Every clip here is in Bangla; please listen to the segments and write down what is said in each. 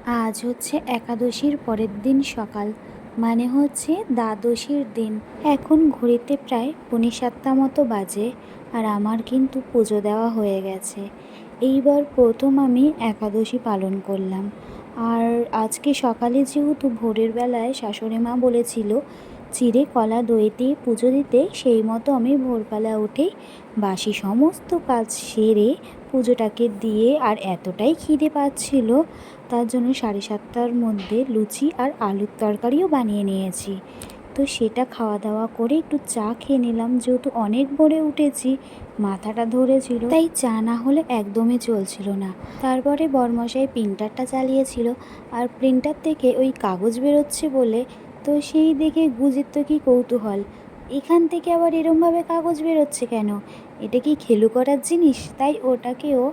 আজ হচ্ছে একাদশীর পরের দিন সকাল, মানে হচ্ছে দ্বাদশীর দিন। এখন ঘড়িতে প্রায় পৌনে 7টা মতো বাজে, আর আমার কিন্তু পুজো দেওয়া হয়ে গেছে। এইবার প্রথম আমি একাদশী পালন করলাম। আর আজকে সকালে যেহেতু ভোরের বেলায় শাশুড়ি মা বলেছিল চিড়ে কলা দই দিয়ে পুজো দিতে, সেই মতো আমি ভোরবেলা উঠেই বাসি সমস্ত কাজ সেরে পুজোটাকে দিয়ে, আর এতটাই খিদে পাচ্ছিল তার জন্য 7:30টার মধ্যে লুচি আর আলুর তরকারিও বানিয়ে নিয়েছি। তো সেটা খাওয়া দাওয়া করে একটু চা খেয়ে নিলাম, যেহেতু অনেক ভোরে উঠেছি, মাথাটা ধরেছিল, তাই চা না হলে একদমই চলছিল না। তারপরে বরমশাই প্রিন্টারটা চালিয়েছিল, আর প্রিন্টার থেকে ওই কাগজ বেরোচ্ছে বলে, তো সেই দেখে গুজির তো কী কৌতূহল, এখান থেকে আবার এরমভাবে কাগজ বেরোচ্ছে কেন, এটা কি খেলু করার জিনিস? তাই ওটাকেও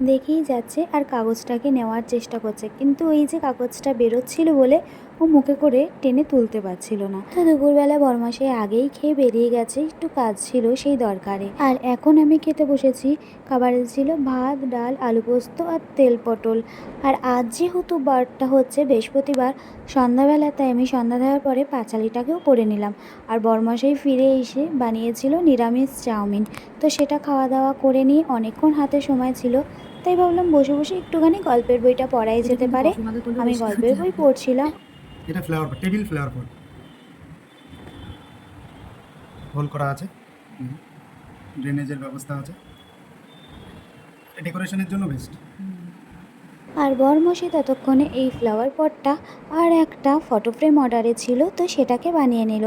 দেখেই যাচ্ছে আর কাগজটাকে নেওয়ার চেষ্টা করছে, কিন্তু ওই যে কাগজটা বেরোচ্ছিল বলে ও মুখে করে টেনে তুলতে পারছিল না। তো দুপুরবেলা বরমাসে আগেই খেয়ে বেরিয়ে গেছে, একটু কাজ ছিল সেই দরকারে। আর এখন আমি খেতে বসেছি। খাবারে ছিল ভাত, ডাল, আলু পোস্ত আর তেল পটল। আর আজ যেহেতু বারটা হচ্ছে বৃহস্পতিবার, সন্ধ্যাবেলা, তাই আমি সন্ধ্যা দেওয়ার পরে পাঁচালিটাকেও করে নিলাম। আর বরমাসাই ফিরে এসে বানিয়েছিল নিরামিষ চাউমিন। তো সেটা খাওয়া দাওয়া করে নিয়ে অনেকক্ষণ হাতে সময় ছিল, তাই ভাবলাম বসে বসে একটুখানি গল্পের বইটা পড়াই এটা যেতে কিন্তু পারে। কফি মাগে করলে আমি বেশি গল্পের হচ্ছে। বই পড়ছিলাম। এটা ফ্লেভার পট, টেবিল ফ্লেভার পট হোল করা আছে, ড্রেনেজের ব্যবস্থা আছে, ডেকোরেশনের জন্য বেস্ট। আর বরমশাই ততক্ষণে এই ফ্লাওয়ার পটটা আর একটা ফটো ফ্রেম অর্ডারে ছিল, তো সেটাকে বানিয়ে নিল।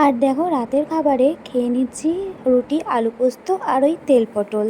আর দেখো রাতের খাবারে খেয়ে নিচ্ছি রুটি, আলু পোস্ত আর ওই তেল পটল।